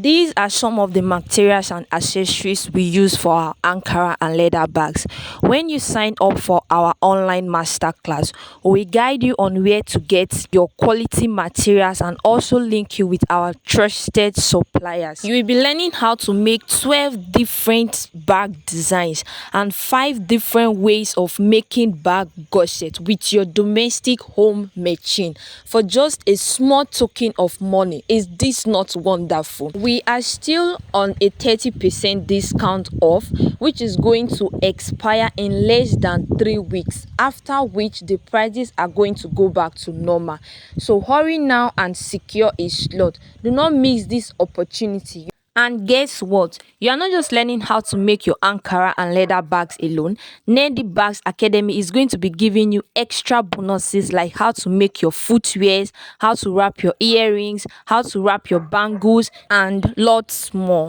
These are some of the materials and accessories we use for our Ankara and leather bags. When you sign up for our online masterclass, we guide you on where to get your quality materials and also link you with our trusted suppliers. You will be learning how to make 12 different bag designs and 5 different ways of making bag gussets with your domestic home machine for just a small token of money. Is this not wonderful? We are still on a 30% discount off, which is going to expire in less than 3 weeks, after which the prices are going to go back to normal. So hurry now and secure a slot. Do not miss this opportunity. And guess what? You are not just learning how to make your Ankara and leather bags alone. Nedibags Academy is going to be giving you extra bonuses like how to make your footwears, how to wrap your earrings, how to wrap your bangles, and lots more.